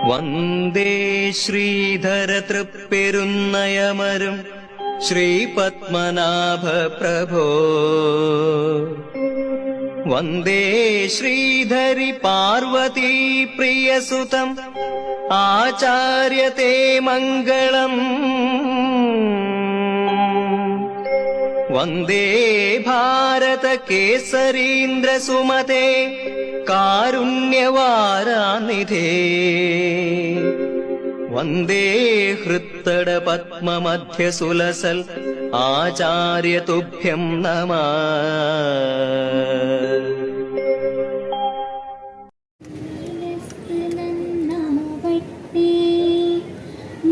വന്ദേ ശ്രീധര തൃപ്പെരുന്നയമരും ശ്രീപത്മനാഭ പ്രഭോ. വന്ദേ ശ്രീധരി പാർവതീ പ്രിയസുതം ആചാര്യത്തെ മംഗളം. വന്ദേ ഭാരത കേസരീന്ദ്ര സുമതേ കാരുണ്യവാരാനിധേ. വന്ദേ ഹൃത്തട പത്മമധ്യ സുലസൽ ആചാര്യ തുഭ്യം നമഃ.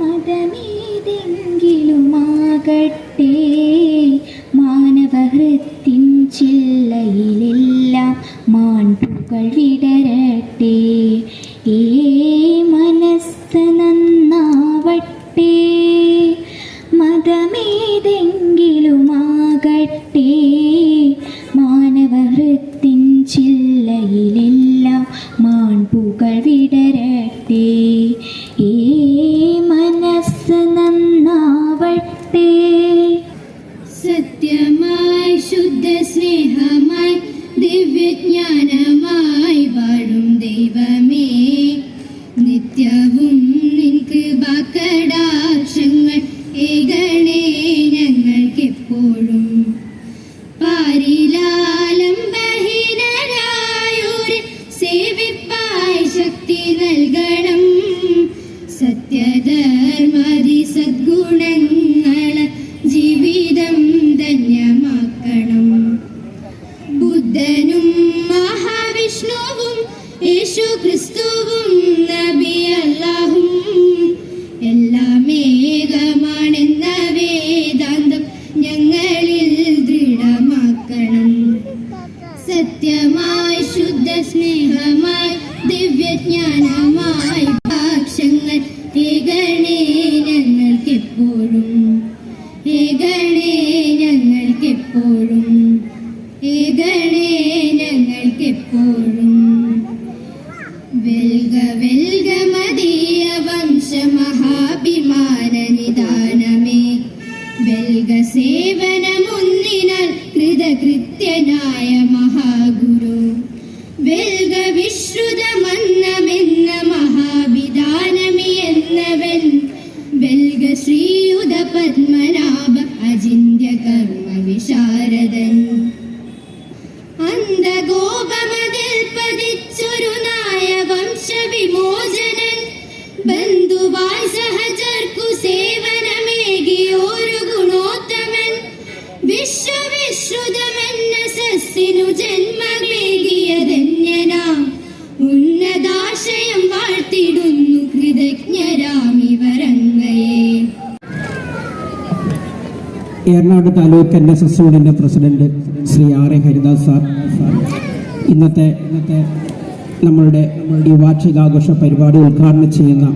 മതമേതെങ്കിലുമാകട്ടെ മാനവഹൃത്തിൻ ചില്ലയിലെല്ലാം മാൺപുകൾ വിടരട്ടെ. ഏ മനസ്സ് നന്നാവട്ടെ മതമേതെങ്കിലുമാകട്ടെ മാനവഹൃത്തിൻ ചില്ലയിലെല്ലാം മാൺപുകൾ വിടരട്ടെ. ഏ മനസ്സ് നന്നാവട്ടെ. സത്യമായി ശുദ്ധ സ്നേഹമായി ദിവ്യജ്ഞാനമായി വാഴും ദൈവമേ, നിത്യവും നിൻ കൃപാകടാക്ഷങ്ങൾ ഏകണേ ഞങ്ങൾക്കെപ്പോഴും. പാരിലാലംബഹീനരായോരെ സേവിപ്പായി ശക്തി നൽകണം. സത്യധർമാദി സദ്ഗുണങ്ങൾ ജീവിതം ധന്യമാക്കണം. ബുദ്ധനും മഹാവിഷ്ണുവും യേശു ക്രിസ്തുവും നബി അല്ലാഹും എല്ലാം ഏകമാണെന്ന വേദാന്തം ഞങ്ങളിൽ ദൃഢമാക്കണം. സത്യമായി ശുദ്ധ സ്നേഹമായി ദിവ്യജ്ഞാനമായി ഭാക്ഷങ്ങൾ ഏകണേ ഞങ്ങൾക്കെപ്പോഴും. ഏകണേ ഞങ്ങൾക്കെപ്പോഴും. ഏകണേ ഞങ്ങൾക്കെപ്പോഴും. വെൽഗ വെൽഗ മദീയ വംശമഹാഭിമാന നിദാനമേ, വെൽഗ സേവനമൊന്നിനാൽ കൃതകൃത്യനായ മഹാഗുരു. വെൽഗ വിശ്രുതമന്നമെന്ന മഹാവിധാനമി എന്നവൻ. വെൽഗ ശ്രീയുത പത്മനാഭ അചിന്യ കർമ്മ വിശാരദൻ. അന്ധഗോപമതിൽ പതിച്ചൊരു നായ വംശവിമോചനൻ. ബന്ധുവായി സഹചർക്കു സേവനമേകിയൊരു ഗുണോത്തമൻ. വിശ്വവിശ്രുതമെന്ന സസ്സിനു ജന്മമേകിയധന്യനാം ഉന്നതാശയം വാഴ്ത്തിടുന്നു കൃതജ്ഞരാമിവരങ്ങയെ. ഏറനാട് താലൂക്ക് NSS യൂണിയന്റെ president Shri R.A. Haridas sir ഇന്നത്തെ നമ്മളുടെ ഈ വാർഷികാഘോഷ പരിപാടി ഉദ്ഘാടനം ചെയ്യുന്ന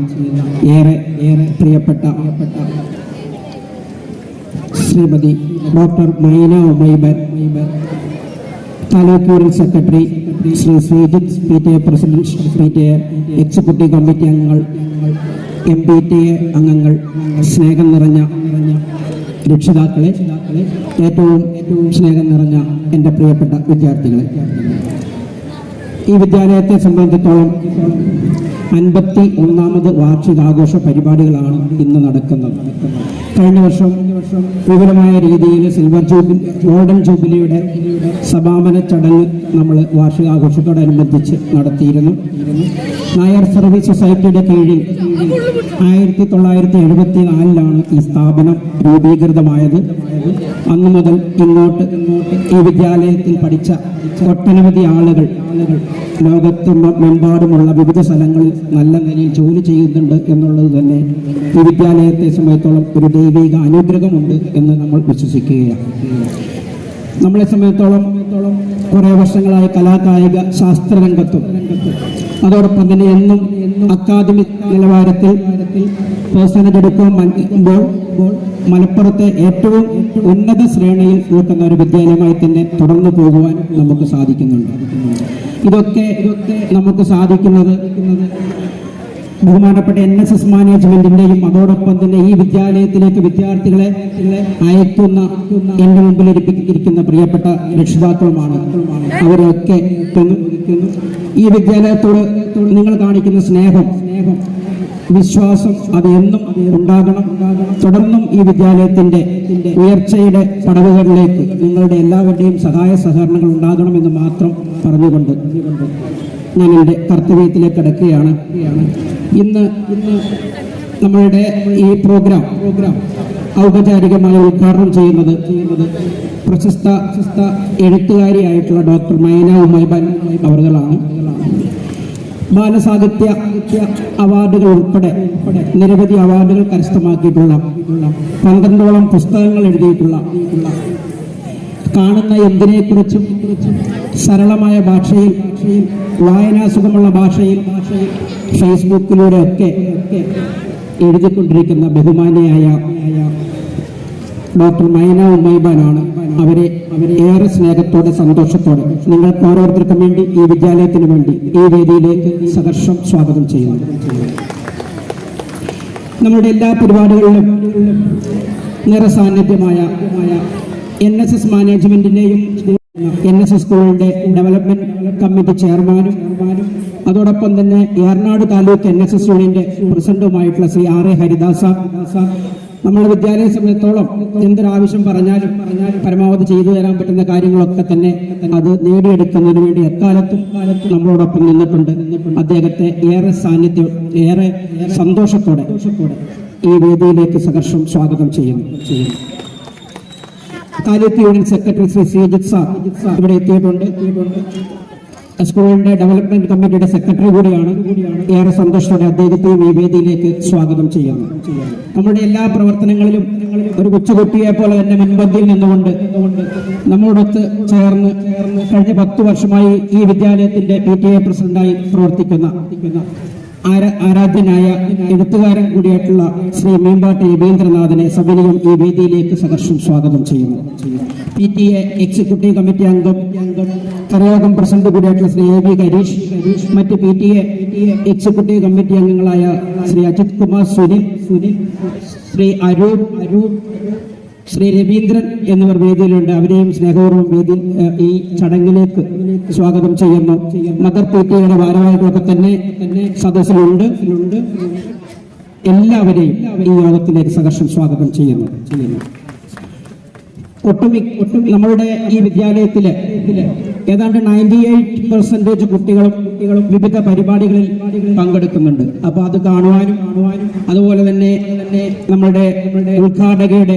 ഏറെ പ്രിയപ്പെട്ട Shrimati doctor Maina Umaibar, taluk union secretary Shri Sreejith PTA president, PTA executive committee അംഗങ്ങൾ, MPTA അംഗങ്ങൾ, സ്നേഹം നിറഞ്ഞ രക്ഷിതാക്കളെ, ഏറ്റവും സ്നേഹം നിറഞ്ഞ എൻ്റെ പ്രിയപ്പെട്ട വിദ്യാർത്ഥികളെ, ഈ വിദ്യാലയത്തെ സംബന്ധിച്ചിടത്തോളം 51ാമത് വാർഷികാഘോഷ പരിപാടികളാണ് ഇന്ന് നടക്കുന്നത്. കഴിഞ്ഞ വർഷം വിപുലമായ രീതിയിൽ ഗോൾഡൻ ജൂബിലിയുടെ സമാപന ചടങ്ങ് നമ്മൾ വാർഷികാഘോഷത്തോടനുബന്ധിച്ച് നടത്തിയിരുന്നു. നായർ സർവീസ് സൊസൈറ്റിയുടെ കീഴിൽ 1974 ഈ സ്ഥാപനം രൂപീകൃതമായത്. അന്നു മുതൽ ഇങ്ങോട്ട് ഈ വിദ്യാലയത്തിൽ പഠിച്ച ഒട്ടനവധി ആളുകൾ ലോകത്തെമ്പാടുമുള്ള വിവിധ സ്ഥലങ്ങളിൽ നല്ല നിലയിൽ ജോലി ചെയ്യുന്നുണ്ട് എന്നുള്ളത് തന്നെ ഈ വിദ്യാലയത്തെ സംബന്ധിച്ചോളം ഒരു ദൈവിക അനുഗ്രഹമുണ്ട് എന്ന് നമ്മൾ വിശ്വസിക്കുകയാണ്. നമ്മളെ സംബന്ധിച്ചോളം കുറേ വർഷങ്ങളായി കലാകായിക ശാസ്ത്രരംഗത്തും അതോടൊപ്പം തന്നെ എന്നും അക്കാദമിക് നിലവാരത്തിൽ പേഴ്സണേജ് എടുക്കുമ്പോൾ മലപ്പുറത്തെ ഏറ്റവും ഉന്നത ശ്രേണിയിൽ നിൽക്കുന്ന ഒരു വിദ്യാലയമായി തന്നെ തുടർന്നു പോകുവാൻ നമുക്ക് സാധിക്കുന്നുണ്ട്. ഇതൊക്കെ നമുക്ക് സാധിക്കുന്നത് ബഹുമാനപ്പെട്ട NSS മാനേജ്മെന്റിന്റെയും അതോടൊപ്പം തന്നെ ഈ വിദ്യാലയത്തിലേക്ക് വിദ്യാർത്ഥികളെ അയക്കുന്ന എന്റെ മുമ്പിൽ ഇരിക്കുന്ന പ്രിയപ്പെട്ട രക്ഷിതാക്കളുമാണ്. അവരെയൊക്കെ ഈ വിദ്യാലയത്തോട് നിങ്ങൾ കാണിക്കുന്ന സ്നേഹം, വിശ്വാസം അത് എന്നും ഉണ്ടാകണം. തുടർന്നും ഈ വിദ്യാലയത്തിന്റെ ഉയർച്ചയുടെ പടവുകളിലേക്ക് നിങ്ങളുടെ എല്ലാവരുടെയും സഹായ സഹകരണങ്ങൾ ഉണ്ടാകണമെന്ന് മാത്രം പറഞ്ഞുകൊണ്ട് ഞാൻ എൻ്റെ കർത്തവ്യത്തിലേക്ക് കടക്കുകയാണ്. ഇന്ന് നമ്മളുടെ ഈ പ്രോഗ്രാം ഔപചാരികമായി ഉദ്ഘാടനം ചെയ്യുന്നത് പ്രശസ്ത എഴുത്തുകാരിയായിട്ടുള്ള ഡോക്ടർ മൈന ഉമൈബാൻ അവറുകളാണ്. ബാലസാഹിത്യ അവാർഡുകൾ ഉൾപ്പെടെ നിരവധി അവാർഡുകൾ കരസ്ഥമാക്കിയിട്ടുള്ള 12ഓളം പുസ്തകങ്ങൾ എഴുതിയിട്ടുള്ള, കാണുന്ന എന്തിനെക്കുറിച്ചും സരളമായ ഭാഷയിൽ, വായനാസുഖമുള്ള ഭാഷയിൽ ഫേസ്ബുക്കിലൂടെ ഒക്കെ എഴുതിക്കൊണ്ടിരിക്കുന്ന ബഹുമാനിയായ ഡോക്ടർ മൈന ഉമൈബാനാണ്. അവരെ ഏറെ സ്നേഹത്തോടെ സന്തോഷത്തോടെ നിങ്ങൾക്ക് ഓരോരുത്തർക്കും വേണ്ടി, ഈ വിദ്യാലയത്തിന് വേണ്ടി ഈ വേദിയിലേക്ക് സഹർഷം സ്വാഗതം ചെയ്യുന്നു. നമ്മുടെ എല്ലാ പരിപാടികളിലും നിറസാന്നിധ്യമായ NSS മാനേജ്മെന്റിന്റെയും NSS സ്കൂളിന്റെ ഡെവലപ്മെന്റ് കമ്മിറ്റി ചെയർമാനും അതോടൊപ്പം തന്നെ ഏറനാട് താലൂക്ക് NSS യൂണിയന്റെ പ്രസിഡന്റുമായിട്ടുള്ള ശ്രീ R. A. ഹരിദാസ, നമ്മുടെ വിദ്യാലയ സമയത്തോളം എന്തൊരാവശ്യം പറഞ്ഞാലും പരമാവധി ചെയ്തു തരാൻ പറ്റുന്ന കാര്യങ്ങളൊക്കെ തന്നെ അത് നേടിയെടുക്കുന്നതിന് വേണ്ടി എക്കാലത്തും നമ്മളോടൊപ്പം നിന്നിട്ടുണ്ട്. അദ്ദേഹത്തെ ഏറെ സന്തോഷത്തോടെ ഈ വേദിയിലേക്ക് സഹർഷം സ്വാഗതം ചെയ്യുന്നു. Taluk union secretary Shri Sreejith sir ഇവിടെ എത്തിയിട്ടുണ്ട്. സ്കൂളിന്റെ ഡെവലപ്മെന്റ് കമ്മിറ്റിയുടെ സെക്രട്ടറി കൂടിയാണ്. ഏറെ സന്തോഷത്തോടെ അദ്ദേഹത്തെയും ഈ വേദിയിലേക്ക് സ്വാഗതം ചെയ്യുന്നു. നമ്മുടെ എല്ലാ പ്രവർത്തനങ്ങളിലും ഒരു കൊച്ചുകുട്ടിയെ പോലെ തന്നെ മുൻപന്തിയിൽ നിന്നുകൊണ്ട് നമ്മോടൊത്ത് ചേർന്ന് കഴിഞ്ഞ 10 വർഷമായി ഈ വിദ്യാലയത്തിന്റെ PTA പ്രസിഡന്റായി പ്രവർത്തിക്കുന്ന ആരാധ്യനായ എഴുത്തുകാരൻ കൂടിയായിട്ടുള്ള ശ്രീ മീമ്പാട്ട് രവീന്ദ്രനാഥനെ സവിനയം ഈ വേദിയിലേക്ക് സഹർഷം സ്വാഗതം ചെയ്യുന്നു. PTA എക്സിക്യൂട്ടീവ് കമ്മിറ്റി അംഗം, കരയോഗം പ്രസിഡന്റ് കൂടിയായിട്ടുള്ള ശ്രീ A. B. ഹരീഷ്, മറ്റ് PTA എക്സിക്യൂട്ടീവ് കമ്മിറ്റി അംഗങ്ങളായ ശ്രീ അജിത് കുമാർ സുനിൽ, ശ്രീ അരൂപ്, ശ്രീ രവീന്ദ്രൻ എന്നിവർ വേദിയിലുണ്ട്. അവരെയും സ്നേഹപൂർവ്വം വേദിയിൽ ഈ ചടങ്ങിലേക്ക് സ്വാഗതം ചെയ്യുന്നു. മദർ PTAയുടെ ഭാരവാഹികളൊക്കെ തന്നെ സദസ്സിലുണ്ട്. എല്ലാവരെയും ഈ യോഗത്തിലേക്ക് സഹർഷം സ്വാഗതം ചെയ്യുന്നു. നമ്മളുടെ ഈ വിദ്യാലയത്തിലെ ഏതാണ്ട് 98% കുട്ടികളും വിവിധ പരിപാടികളിൽ പങ്കെടുക്കുന്നുണ്ട്. അപ്പൊ അത് കാണുവാനും അതുപോലെ തന്നെ നമ്മളുടെ ഉദ്ഘാടകയുടെ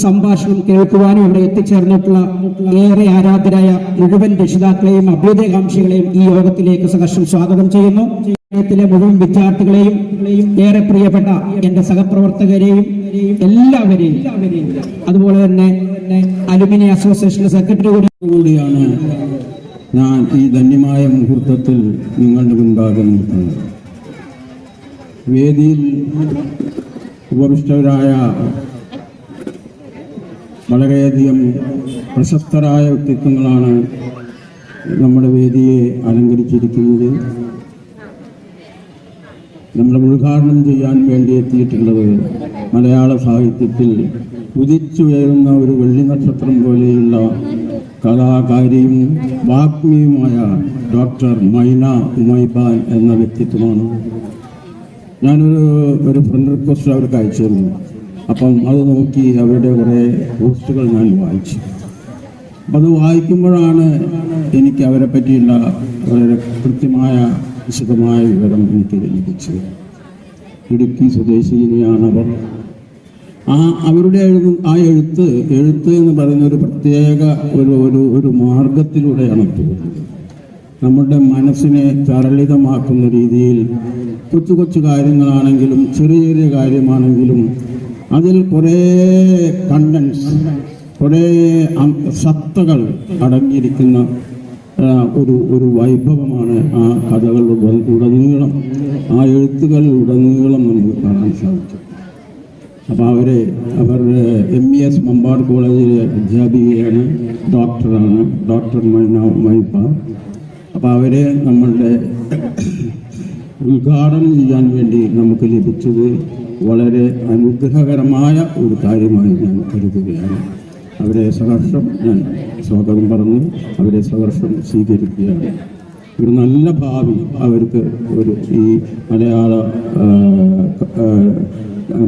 സംഭാഷണം കേൾക്കുവാനും ഇവിടെ എത്തിച്ചേർന്നിട്ടുള്ള ഏറെ ആരാധരായ മുഴുവൻ രക്ഷിതാക്കളെയും അഭ്യുദയകാംക്ഷികളെയും ഈ യോഗത്തിലേക്ക് സഹർഷം സ്വാഗതം ചെയ്യുന്നു. ത്തിലെ മുഴുവൻ വിദ്യാർത്ഥികളെയും ഏറെ പ്രിയപ്പെട്ട എന്റെ സഹപ്രവർത്തകരെയും എല്ലാവരെയും, അതുപോലെ തന്നെ അലുമിനി അസോസിയേഷൻ സെക്രട്ടറി കൂടിയാണ് ഞാൻ ഈ ധന്യമായ മുഹൂർത്തത്തിൽ നിങ്ങളുടെ മുൻപാകെ നിൽക്കുന്നത്. വേദിയിൽ ഉപവിഷ്ടരായ വളരെയധികം പ്രശസ്തരായ വ്യക്തിത്വങ്ങളാണ് നമ്മുടെ വേദിയെ അലങ്കരിച്ചിരിക്കുന്നത്. നമ്മൾ ഉദ്ഘാടനം ചെയ്യാൻ വേണ്ടി എത്തിയിട്ടുള്ളത് മലയാള സാഹിത്യത്തിൽ ഉദിച്ചുയരുന്ന ഒരു വെള്ളി നക്ഷത്രം പോലെയുള്ള കലാകാരിയും വാഗ്മിയുമായ ഡോക്ടർ മൈന ഉമൈബാൻ എന്ന വ്യക്തിത്വമാണ്. ഞാനൊരു ഫ്രണ്ട് റിക്വസ്റ്റ് അവർക്ക് അയച്ചിരുന്നു. അപ്പം അത് നോക്കി അവരുടെ കുറേ പോസ്റ്റുകൾ ഞാൻ വായിച്ചു. അപ്പം അത് വായിക്കുമ്പോഴാണ് എനിക്ക് അവരെ പറ്റിയുള്ള വളരെ കൃത്യമായ വിശദമായ വിവരം എനിക്ക് ലഭിച്ചത്. ഇടുക്കി സ്വദേശിനിയാണവർ. അവരുടെ എഴുത്ത് എന്ന് പറയുന്ന ഒരു പ്രത്യേക ഒരു മാർഗത്തിലൂടെയാണ് പോകുന്നത്. നമ്മുടെ മനസ്സിനെ തരളിതമാക്കുന്ന രീതിയിൽ കൊച്ചു കൊച്ചു കാര്യങ്ങളാണെങ്കിലും ചെറിയ ചെറിയ കാര്യമാണെങ്കിലും അതിൽ കുറേ കണ്ടൻസ്, കുറേ സത്തകൾ അടങ്ങിയിരിക്കുന്ന ഒരു വൈഭവമാണ് ആ കഥകളുടെ ഉടനീളം, ആ എഴുത്തുകളിലുടനീളം നമുക്ക് കാണാൻ സാധിക്കും. അപ്പോൾ അവർ MES മമ്പാട് കോളേജിലെ അധ്യാപികയാണ്, ഡോക്ടറാണ്, ഡോക്ടർ മൈന ഉമൈബാൻ. അപ്പോൾ അവരെ നമ്മളുടെ ഉദ്ഘാടനം ചെയ്യാൻ വേണ്ടി നമുക്ക് ലഭിച്ചത് വളരെ അനുഗ്രഹകരമായ ഒരു കാര്യമായി ഞാൻ കരുതുകയാണ്. അവരെ സഹർഷം ഞാൻ സ്വാഗതം പറഞ്ഞു, അവരെ സഹർഷം സ്വീകരിക്കുകയാണ്. ഒരു നല്ല ഭാവി അവർക്ക് ഈ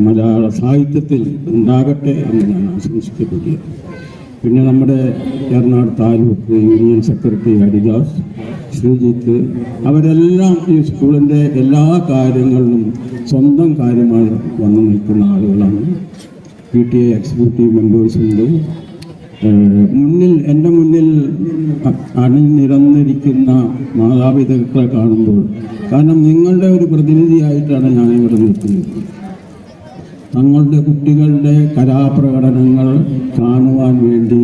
മലയാള സാഹിത്യത്തിൽ ഉണ്ടാകട്ടെ എന്ന് ഞാൻ ആശംസിക്കപ്പെടുകയാണ്. പിന്നെ നമ്മുടെ എറണാകുളം താലൂക്ക് യൂണിയൻ സെക്രട്ടറി ഹരിദാസ്, ശ്രീജിത്ത്, അവരെല്ലാം ഈ സ്കൂളിൻ്റെ എല്ലാ കാര്യങ്ങളിലും സ്വന്തം കാര്യമായി വന്നു നിൽക്കുന്ന ആളുകളാണ്. PTA എക്സിക്യൂട്ടീവ് മെമ്പേഴ്സുണ്ട്. എൻ്റെ മുന്നിൽ അണിനിരന്നിരിക്കുന്ന മാതാപിതാക്കളെ കാണുമ്പോൾ, കാരണം നിങ്ങളുടെ ഒരു പ്രതിനിധിയായിട്ടാണ് ഞാനിവിടെ നിൽക്കുന്നത്. തങ്ങളുടെ കുട്ടികളുടെ കലാപ്രകടനങ്ങൾ കാണുവാൻ വേണ്ടി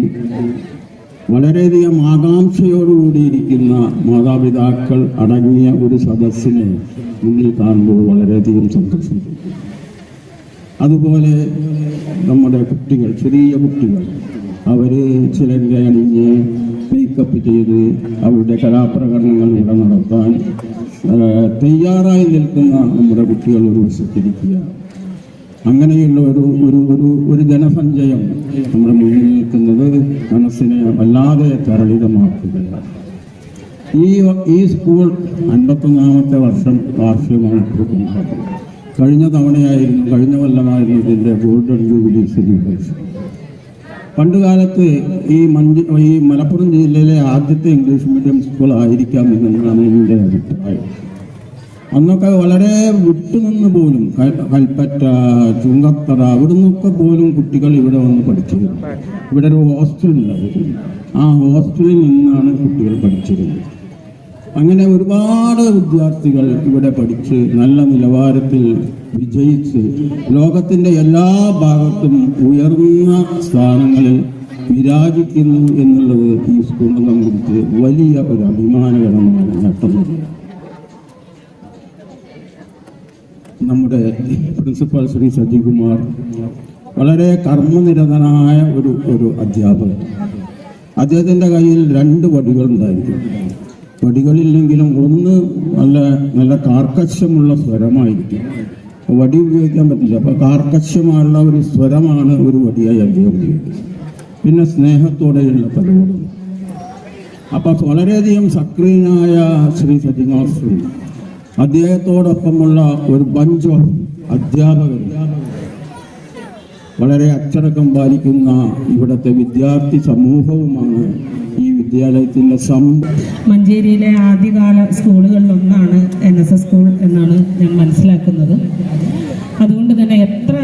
വളരെയധികം ആകാംക്ഷയോടുകൂടിയിരിക്കുന്ന മാതാപിതാക്കൾ അടങ്ങിയ ഒരു സദസ്സിനെ മുന്നിൽ കാണുമ്പോൾ വളരെയധികം സന്തോഷം. അതുപോലെ നമ്മുടെ കുട്ടികൾ, ചെറിയ കുട്ടികൾ, അവർ ചിലരെ അണിഞ്ഞ് മേക്കപ്പ് ചെയ്ത് അവരുടെ കലാപ്രകടനങ്ങൾ ഇവിടെ നടത്താൻ തയ്യാറായി നിൽക്കുന്ന നമ്മുടെ കുട്ടികൾ ഒരു വശത്തിരിക്കുക. അങ്ങനെയുള്ള ഒരു ജനസഞ്ചയം നമ്മുടെ മുന്നിൽ നിൽക്കുന്നത് മനസ്സിനെ വല്ലാതെ തരളിതമാക്കുകയാണ്. ഈ സ്കൂൾ 51ാമത്തെ വർഷം വാർഷികമാണ് കൊടുക്കുന്നത്. കഴിഞ്ഞ കൊല്ലമായിരുന്നു ഇതിൻ്റെ ഗോൾഡൻ ജൂബിലി സെലിബ്രേഷൻ. പണ്ടുകാലത്ത് ഈ മലപ്പുറം ജില്ലയിലെ ആദ്യത്തെ ഇംഗ്ലീഷ് മീഡിയം സ്കൂൾ ആയിരിക്കാം എന്നാണ് എൻ്റെ അഭിപ്രായം. അന്നൊക്കെ വളരെ വിട്ടുനിന്ന് പോലും കൽപ്പറ്റ, ചുങ്കത്തറ, അവിടെ നിന്നൊക്കെ പോലും കുട്ടികൾ ഇവിടെ വന്ന് പഠിച്ചിരുന്നു. ഇവിടെ ഒരു ഹോസ്റ്റലുണ്ടായിരുന്നു. ആ ഹോസ്റ്റലിൽ നിന്നാണ് കുട്ടികൾ പഠിച്ചിരുന്നത്. അങ്ങനെ ഒരുപാട് വിദ്യാർത്ഥികൾ ഇവിടെ പഠിച്ച് നല്ല നിലവാരത്തിൽ വിജയിച്ച് ലോകത്തിൻ്റെ എല്ലാ ഭാഗത്തും ഉയർന്ന സ്ഥാനങ്ങളിൽ വിരാജിക്കുന്നു എന്നുള്ളത് ഈ സ്കൂളിനെ സംബന്ധിച്ച് വലിയ ഒരു അഭിമാനകരമായ നേട്ടമാണ്. നമ്മുടെ പ്രിൻസിപ്പൽ ശ്രീ സജികുമാർ വളരെ കർമ്മനിരതനായ ഒരു അധ്യാപകൻ. അദ്ദേഹത്തിൻ്റെ കയ്യിൽ 2 വടികളുണ്ടായിരിക്കും. വടികളില്ലെങ്കിലും ഒന്ന് നല്ല കാർക്കശ്യമുള്ള സ്വരമായിരിക്കും. വടി ഉപയോഗിക്കാൻ പറ്റില്ല, അപ്പോൾ കാർക്കശ്യമുള്ള ഒരു സ്വരമാണ് ഒരു വടിയായി അദ്ദേഹം ഉപയോഗിക്കുന്നത്. പിന്നെ സ്നേഹത്തോടെയുള്ള പലവോടും. അപ്പം വളരെയധികം സക്രിയനായ ശ്രീ സജികുമാർ, അദ്ദേഹത്തോടൊപ്പമുള്ള ഒരു ബഞ്ച് ഓഫ് അധ്യാപകർ, വളരെ അച്ചടക്കം പാലിക്കുന്ന ഇവിടുത്തെ വിദ്യാർത്ഥി സമൂഹവുമാണ് ഈ വിദ്യാലയത്തിൻ്റെ മഞ്ചേരിയിലെ ആദ്യകാല സ്കൂളുകളിലൊന്നാണ് NSS സ്കൂൾ എന്നാണ് ഞാൻ മനസ്സിലാക്കുന്നത്. അതുകൊണ്ട് തന്നെ എത്ര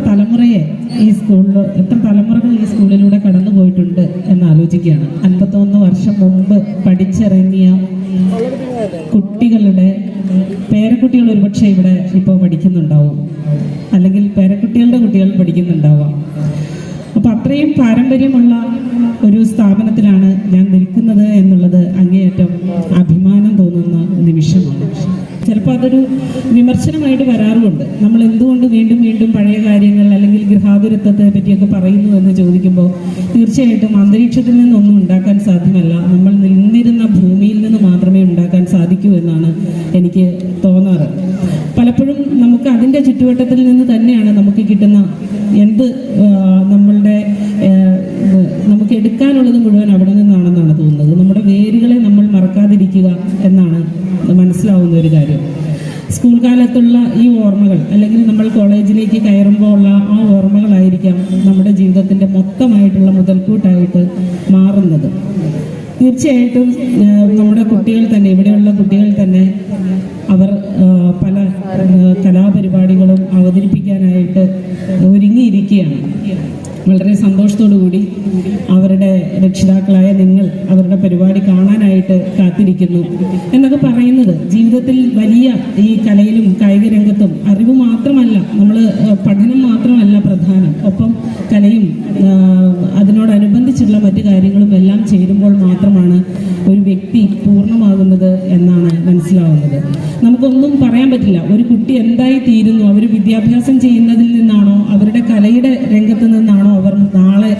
തലമുറയെ എത്ര തലമുറകൾ ഈ സ്കൂളിലൂടെ കടന്നു പോയിട്ടുണ്ട് എന്ന് ആലോചിക്കുകയാണ്. 51 വർഷം മുമ്പ് പഠിച്ചിറങ്ങിയ കുട്ടികളുടെ പേരക്കുട്ടികൾ ഒരുപക്ഷെ ഇവിടെ ഇപ്പോൾ പഠിക്കുന്നുണ്ടാവും, അല്ലെങ്കിൽ പേരക്കുട്ടികളുടെ കുട്ടികൾ പഠിക്കുന്നുണ്ടാവാം. അപ്പം അത്രയും പാരമ്പര്യമുള്ള ഒരു സ്ഥാപനത്തിലാണ് ഞാൻ നിൽക്കുന്നത് എന്നുള്ളത് അങ്ങേയറ്റം അഭിമാനം തോന്നുന്ന നിമിഷമാണ്. ചിലപ്പോൾ അതൊരു വിമർശനമായിട്ട് വരാറുമുണ്ട്. നമ്മൾ എന്തുകൊണ്ട് വീണ്ടും വീണ്ടും പഴയ കാര്യങ്ങൾ അല്ലെങ്കിൽ ഗൃഹാതുരത്വത്തെ പറ്റിയൊക്കെ പറയുന്നു എന്ന് ചോദിക്കുമ്പോൾ തീർച്ചയായിട്ടും അന്തരീക്ഷത്തിൽ നിന്നൊന്നും ഉണ്ടാക്കാൻ സാധ്യമല്ല, നമ്മൾ നിന്നിരുന്ന ഭൂമിയിൽ നിന്ന് മാത്രമേ ഉണ്ടാക്കാൻ സാധിക്കൂ എന്നാണ് എനിക്ക് തോന്നാറ്. പലപ്പോഴും നമുക്ക് അതിൻ്റെ ചുറ്റുവട്ടത്തിൽ നിന്ന് തന്നെയാണ് നമുക്ക് കിട്ടുന്ന നമുക്ക് എടുക്കാനുള്ളത് മുഴുവൻ അവിടെ നിന്നാണെന്നാണ് തോന്നുന്നത്. നമ്മുടെ വേരുകളെ നമ്മൾ മറക്കാതിരിക്കുക എന്നാണ് മനസ്സിലാവുന്ന ഒരു കാര്യം. സ്കൂൾ കാലത്തുള്ള ഈ ഓർമ്മകൾ, അല്ലെങ്കിൽ നമ്മൾ കോളേജിലേക്ക് കയറുമ്പോൾ ഉള്ള ആ ഓർമ്മകളായിരിക്കാം നമ്മുടെ ജീവിതത്തിൻ്റെ മൊത്തമായിട്ടുള്ള മുതൽക്കൂട്ടായിട്ട് മാറുന്നത്. തീർച്ചയായിട്ടും നമ്മുടെ കുട്ടികൾ തന്നെ, ഇവിടെയുള്ള കുട്ടികൾ തന്നെ അവർ പല കലാപരിപാടികളും അവതരിപ്പിക്കാനായിട്ട് ഒരുങ്ങിയിരിക്കുകയാണ്. വളരെ സന്തോഷത്തോടു കൂടി അവരുടെ രക്ഷിതാക്കളായ നിങ്ങൾ അവരുടെ പരിപാടി കാണാനായിട്ട് കാത്തിരിക്കുന്നു എന്നൊക്കെ പറയുന്നത് ജീവിതത്തിൽ വലിയ ഈ കലയിലും കായിക രംഗത്തും അറിവ് മാത്രമല്ല, നമ്മൾ പഠനം മാത്രമല്ല പ്രധാനം, ഒപ്പം കലയും അതിനോടനുബന്ധിച്ചുള്ള മറ്റു കാര്യങ്ങളും എല്ലാം ചേരുമ്പോൾ മാത്രമാണ് ഒരു വ്യക്തി പൂർണ്ണമാകുന്നത് എന്നാണ് മനസ്സിലാവുന്നത്. നമുക്കൊന്നും പറയാൻ പറ്റില്ല ഒരു കുട്ടി എന്തായി തീരുന്നു, അവർ വിദ്യാഭ്യാസം ചെയ്യുന്നതിൽ നിന്നാണോ അവരുടെ കലയുടെ രംഗത്ത് നിന്നാണോ അവർ നാളെ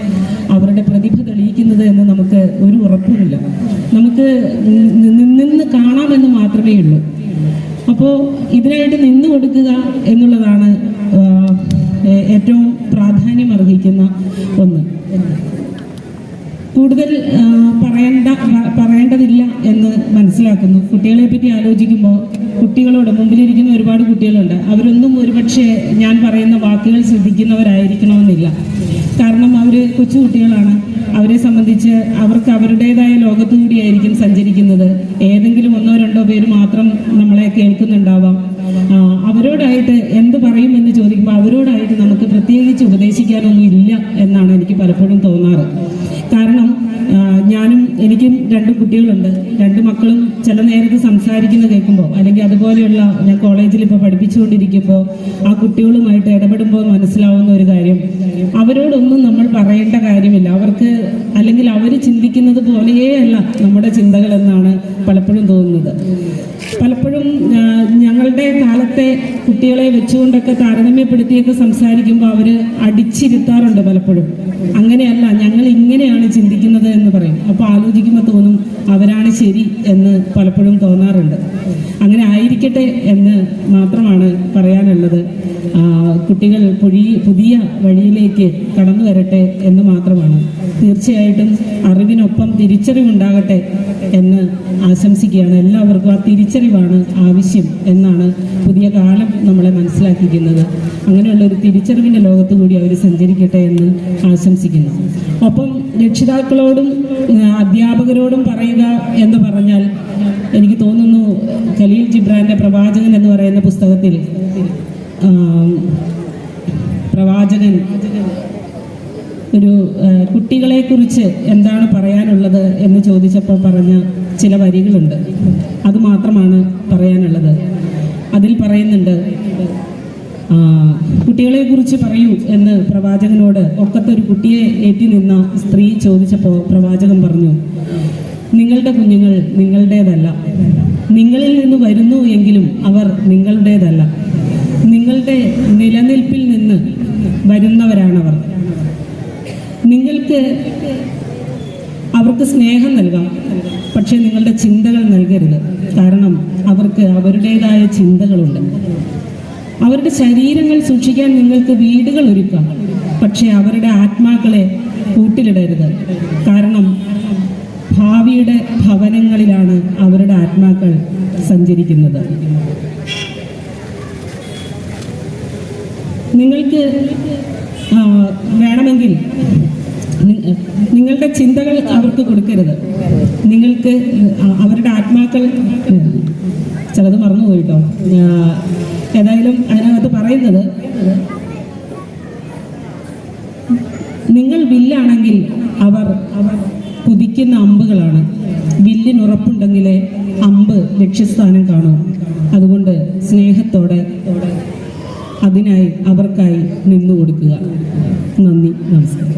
അവരുടെ പ്രതിഭ തെളിയിക്കുന്നത് എന്ന് നമുക്ക് ഒരു ഉറപ്പുമില്ല. നമുക്ക് നിന്ന് കാണാമെന്ന് മാത്രമേ ഉള്ളൂ. അപ്പോൾ ഇതിനായിട്ട് നിന്നു കൊടുക്കുക എന്നുള്ളതാണ് ഏറ്റവും പ്രാധാന്യം അർഹിക്കുന്ന ഒന്ന്. കൂടുതൽ പറയേണ്ടതില്ല എന്ന് മനസ്സിലാക്കുന്നു. കുട്ടികളെ പറ്റി ആലോചിക്കുമ്പോൾ കുട്ടികളോട് മുമ്പിലിരിക്കുന്ന ഒരുപാട് കുട്ടികളുണ്ട്. അവരൊന്നും ഒരുപക്ഷെ ഞാൻ പറയുന്ന വാക്കുകൾ ശ്രദ്ധിക്കുന്നവരായിരിക്കണമെന്നില്ല. കാരണം അവർ കൊച്ചുകുട്ടികളാണ്. അവരെ സംബന്ധിച്ച് അവർക്ക് അവരുടേതായ ലോകത്തു കൂടിയായിരിക്കും സഞ്ചരിക്കുന്നത്. ഏതെങ്കിലും 1-2 പേര് മാത്രം നമ്മളെ കേൾക്കുന്നുണ്ടാവാം. അവരോടായിട്ട് എന്ത് പറയുമെന്ന് ചോദിക്കുമ്പോൾ അവരോടായിട്ട് നമുക്ക് പ്രത്യേകിച്ച് ഉപദേശിക്കാനൊന്നും ഇല്ല എന്നാണ് എനിക്ക് പലപ്പോഴും തോന്നാറ്. കാരണം എനിക്കും 2 കുട്ടികളുണ്ട്. 2 മക്കളും ചില നേരത്ത് സംസാരിക്കുന്ന കേൾക്കുമ്പോൾ, അല്ലെങ്കിൽ അതുപോലെയുള്ള ഞാൻ കോളേജിൽ ഇപ്പോൾ പഠിപ്പിച്ചുകൊണ്ടിരിക്കുമ്പോൾ ആ കുട്ടികളുമായിട്ട് ഇടപെടുമ്പോൾ മനസ്സിലാവുന്ന ഒരു കാര്യം, അവരോടൊന്നും നമ്മൾ പറയേണ്ട കാര്യമില്ല. അവർക്ക് അല്ലെങ്കിൽ അവർ ചിന്തിക്കുന്നത് പോലെയേ അല്ല നമ്മുടെ ചിന്തകൾ എന്നാണ് പലപ്പോഴും തോന്നുന്നത്. പലപ്പോഴും ഞങ്ങളുടെ കാലത്തെ കുട്ടികളെ വെച്ചുകൊണ്ടൊക്കെ താരതമ്യപ്പെടുത്തിയൊക്കെ സംസാരിക്കുമ്പോൾ അവർ അടിച്ചിരുത്താറുണ്ട് പലപ്പോഴും. അങ്ങനെയല്ല, ഞങ്ങൾ ഇങ്ങനെയാണ് ചിന്തിക്കുന്നത് എന്ന് പറയും. അപ്പോൾ ആലോചിക്കുമ്പോൾ തോന്നും അവരാണ് ശരി എന്ന് പലപ്പോഴും തോന്നാറുണ്ട്. അങ്ങനെ ആയിരിക്കട്ടെ എന്ന് മാത്രമാണ് പറയാനുള്ളത്. കുട്ടികൾ പുതിയ വഴിയിലേക്ക് കടന്നു വരട്ടെ എന്ന് മാത്രമാണ്. തീർച്ചയായിട്ടും അറിവിനൊപ്പം തിരിച്ചറിവുണ്ടാകട്ടെ എന്ന് ആശംസിക്കുകയാണ്. എല്ലാവർക്കും ആ തിരിച്ചറിവാണ് ആവശ്യം എന്നാണ് പുതിയ കാലം നമ്മളെ മനസ്സിലാക്കിക്കുന്നത്. അങ്ങനെയുള്ള ഒരു തിരിച്ചറിവിൻ്റെ ലോകത്ത് കൂടി അവർ സഞ്ചരിക്കട്ടെ എന്ന് ആശംസിക്കുന്നു. ഒപ്പം രക്ഷിതാക്കളോടും അധ്യാപകരോടും പറയുക എന്ന് പറഞ്ഞാൽ, എനിക്ക് തോന്നുന്നു ഖലീൽ ജിബ്രാന്റെ പ്രവാചകൻ എന്ന് പറയുന്ന പുസ്തകത്തിൽ പ്രവാചകൻ ഒരു കുട്ടികളെക്കുറിച്ച് എന്താണ് പറയാനുള്ളത് എന്ന് ചോദിച്ചപ്പോൾ പറഞ്ഞ ചില വരികളുണ്ട്. അതുമാത്രമാണ് പറയാനുള്ളത്. അതിൽ പറയുന്നുണ്ട്, കുട്ടികളെക്കുറിച്ച് പറയൂ എന്ന് പ്രവാചകനോട് ഒക്കത്തൊരു കുട്ടിയെ ഏറ്റി നിന്ന സ്ത്രീ ചോദിച്ചപ്പോൾ പ്രവാചകൻ പറഞ്ഞു, നിങ്ങളുടെ കുഞ്ഞുങ്ങൾ നിങ്ങളുടേതല്ല. നിങ്ങളിൽ നിന്ന് വരുന്നു എങ്കിലും അവർ നിങ്ങളുടേതല്ല. നിങ്ങളുടെ നിലനിൽപ്പിൽ നിന്ന് വരുന്നവരാണവർ. നിങ്ങൾക്ക് അവർക്ക് സ്നേഹം നൽകാം, പക്ഷേ നിങ്ങളുടെ ചിന്തകൾ നൽകരുത്. കാരണം അവർക്ക് അവരുടേതായ ചിന്തകളുണ്ട്. അവരുടെ ശരീരങ്ങൾ സൂക്ഷിക്കാൻ നിങ്ങൾക്ക് വീടുകൾ ഒരുക്കാം, പക്ഷേ അവരുടെ ആത്മാക്കളെ കൂട്ടിലിടരുത്. കാരണം ഭാവിയുടെ ഭവനങ്ങളിലാണ് അവരുടെ ആത്മാക്കൾ സഞ്ചരിക്കുന്നത്. നിങ്ങൾക്ക് വേണമെങ്കിൽ നിങ്ങളുടെ ചിന്തകൾ അവർക്ക് കൊടുക്കരുത്. നിങ്ങൾക്ക് അവരുടെ ആത്മാക്കൾ, ചിലത് മറന്നുപോയിട്ടോ, ഏതായാലും അതിനകത്ത് പറയുന്നത്, നിങ്ങൾ വില്ലാണെങ്കിൽ അവർ കുതിക്കുന്ന അമ്പുകളാണ്. വില്ലിനുറപ്പുണ്ടെങ്കിലേ അമ്പ് ലക്ഷ്യസ്ഥാനം കാണൂ. അതുകൊണ്ട് സ്നേഹത്തോടെ അതിനായി അവർക്കായി നിന്നു കൊടുക്കുക. നന്ദി, നമസ്കാരം.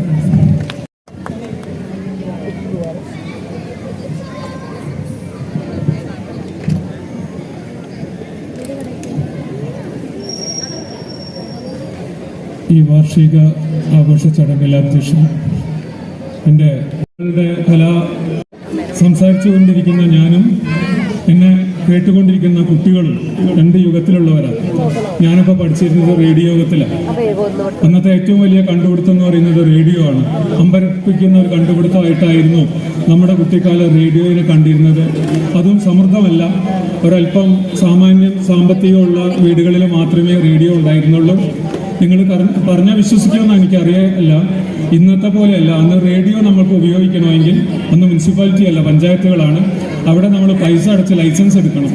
ഈ വാർഷിക ആഘോഷ ചടങ്ങിൽ അധ്യക്ഷൻ എൻ്റെ കല സംസാരിച്ചു കൊണ്ടിരിക്കുന്ന ഞാനും എന്നെ കേട്ടുകൊണ്ടിരിക്കുന്ന കുട്ടികളും 2 യുഗത്തിലുള്ളവരാണ്. ഞാനിപ്പോൾ പഠിച്ചിരുന്നത് റേഡിയോ യുഗത്തിലാണ്. അന്നത്തെ ഏറ്റവും വലിയ കണ്ടുപിടുത്തം എന്ന് പറയുന്നത് റേഡിയോ ആണ്. അമ്പരപ്പിക്കുന്ന ഒരു കണ്ടുപിടുത്തമായിട്ടായിരുന്നു നമ്മുടെ കുട്ടിക്കാലം റേഡിയോയിൽ കണ്ടിരുന്നത്. അതും സമൃദ്ധമല്ല, ഒരല്പം സാമ്പത്തികമുള്ള വീടുകളിൽ മാത്രമേ റേഡിയോ ഉണ്ടായിരുന്നുള്ളൂ. നിങ്ങൾ പറഞ്ഞാൽ വിശ്വസിക്കുമെന്ന് എനിക്കറിയില്ല. ഇന്നത്തെ പോലെയല്ല. അന്ന് റേഡിയോ നമ്മൾക്ക് ഉപയോഗിക്കണമെങ്കിൽ അന്ന് മുനിസിപ്പാലിറ്റി അല്ല, പഞ്ചായത്തുകളാണ്. അവിടെ നമ്മൾ പൈസ അടച്ച് ലൈസൻസ് എടുക്കണം.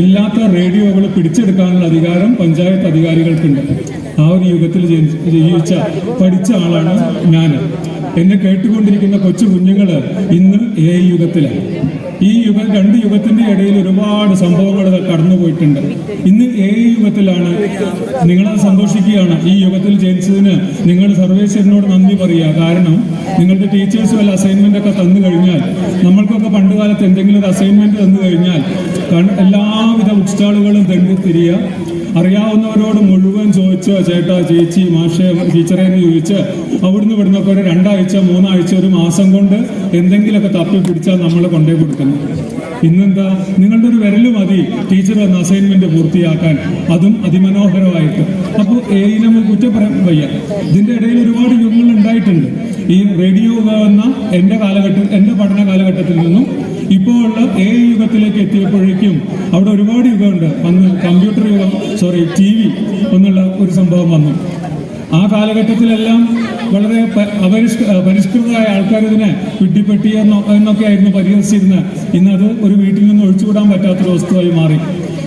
ഇല്ലാത്ത റേഡിയോകൾ പിടിച്ചെടുക്കാനുള്ള അധികാരം പഞ്ചായത്ത് അധികാരികൾക്കുണ്ട്. ആ ഒരു യുഗത്തിൽ ജീവിച്ച പഠിച്ച ആളാണ് ഞാൻ. എന്നെ കേട്ടുകൊണ്ടിരിക്കുന്ന കൊച്ചു കുഞ്ഞുങ്ങൾ ഇന്ന് AI യുഗത്തിലാണ്. ഈ 2 യുഗത്തിന്റെ ഇടയിൽ ഒരുപാട് സംഭവങ്ങൾ കടന്നുപോയിട്ടുണ്ട്. ഇന്ന് AI യുഗത്തിലാണ്. നിങ്ങളത് സന്തോഷിക്കുകയാണ്. ഈ യുഗത്തിൽ ജനിച്ചതിന് നിങ്ങൾ സർവേശ്വരനോട് നന്ദി പറയുക. കാരണം നിങ്ങളുടെ ടീച്ചേഴ്സ് വല്ല അസൈൻമെന്റ് ഒക്കെ തന്നു കഴിഞ്ഞാൽ, നമ്മൾക്കൊക്കെ പണ്ടുകാലത്ത് എന്തെങ്കിലും ഒരു അസൈൻമെന്റ് തന്നു കഴിഞ്ഞാൽ എല്ലാവിധ ബുക്ക് സ്റ്റാളുകളും തിരിയുക, അറിയാവുന്നവരോട് മുഴുവൻ ചോദിച്ച് ചേട്ടാ ചേച്ചി മാഷെ ടീച്ചറെ എന്ന് ചോദിച്ച് അവിടുന്ന് ഇവിടുന്നൊക്കെ ഒരു 2 ആഴ്ച 3 ആഴ്ച 1 മാസം കൊണ്ട് എന്തെങ്കിലുമൊക്കെ തപ്പി പിടിച്ചാൽ നമ്മൾ കൊണ്ടേ കൊടുക്കുന്നു. ഇന്നെന്താ, നിങ്ങളുടെ ഒരു വിരല് മതി ടീച്ചർ വന്ന് അസൈൻമെന്റ് പൂർത്തിയാക്കാൻ, അതും അതിമനോഹരമായിട്ട്. അപ്പോൾ നമ്മൾ കുറ്റം പറയാൻ വയ്യ. ഇതിന്റെ ഇടയിൽ ഒരുപാട് യുഗങ്ങൾ ഉണ്ടായിട്ടുണ്ട്. ഈ റേഡിയോ വന്ന എൻ്റെ പഠന കാലഘട്ടത്തിൽ നിന്നും ഇപ്പോൾ ഉള്ള യുഗത്തിലേക്ക് എത്തിയപ്പോഴേക്കും അവിടെ ഒരുപാട് യുഗമുണ്ട്. അന്ന് കമ്പ്യൂട്ടർ യുഗം, TV എന്നുള്ള ഒരു സംഭവം വന്നു. ആ കാലഘട്ടത്തിലെല്ലാം വളരെ പരിഷ്കൃതരായ ആൾക്കാർ ഇതിനെ വിഡ്ഢിപ്പെട്ടി എന്നൊക്കെ ആയിരുന്നു പരിഹസിച്ചിരുന്നത്. ഇന്നത് ഒരു വീട്ടിൽ നിന്ന് ഒഴിച്ചുകൂടാൻ പറ്റാത്തൊരു വസ്തുവായി മാറി.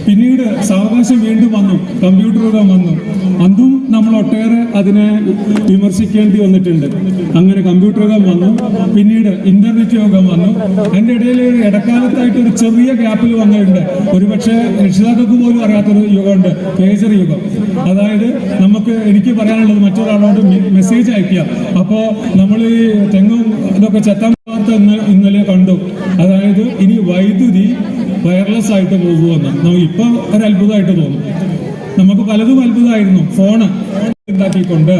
പിന്നീട് സാവകാശം വീണ്ടും വന്നു, കമ്പ്യൂട്ടർ യുഗം വന്നു. അതും നമ്മൾ ഒട്ടേറെ അതിനെ വിമർശിക്കേണ്ടി വന്നിട്ടുണ്ട്. അങ്ങനെ കമ്പ്യൂട്ടർ യുഗം വന്നു, പിന്നീട് ഇന്റർനെറ്റ് യുഗം വന്നു. അതിന്റെ ഇടയിൽ ഇടക്കാലത്തായിട്ട് ഒരു ചെറിയ ഗ്യാപ്പിൽ വന്നിട്ടുണ്ട്. ഒരുപക്ഷെ രക്ഷിതാക്കൾക്ക് പോലും അറിയാത്തൊരു യുഗമുണ്ട്, പേജർ യുഗം. അതായത് എനിക്ക് പറയാനുള്ളത് മറ്റൊരാളോട് മെസ്സേജ് അയക്കുക. അപ്പോൾ നമ്മൾ ഈ തെങ്ങും ഇതൊക്കെ ചെത്താൻ വാർത്ത ഇന്നലെ കണ്ടു. അതായത് ഇനി വൈദ്യുതി വയർലെസ് ആയിട്ട് പോകുമെന്ന് ഇപ്പൊ ഒരു അത്ഭുതമായിട്ട് തോന്നും. നമുക്ക് പലതും അത്ഭുതമായിരുന്നു. ഫോണ് ഉണ്ടാക്കിക്കൊണ്ട്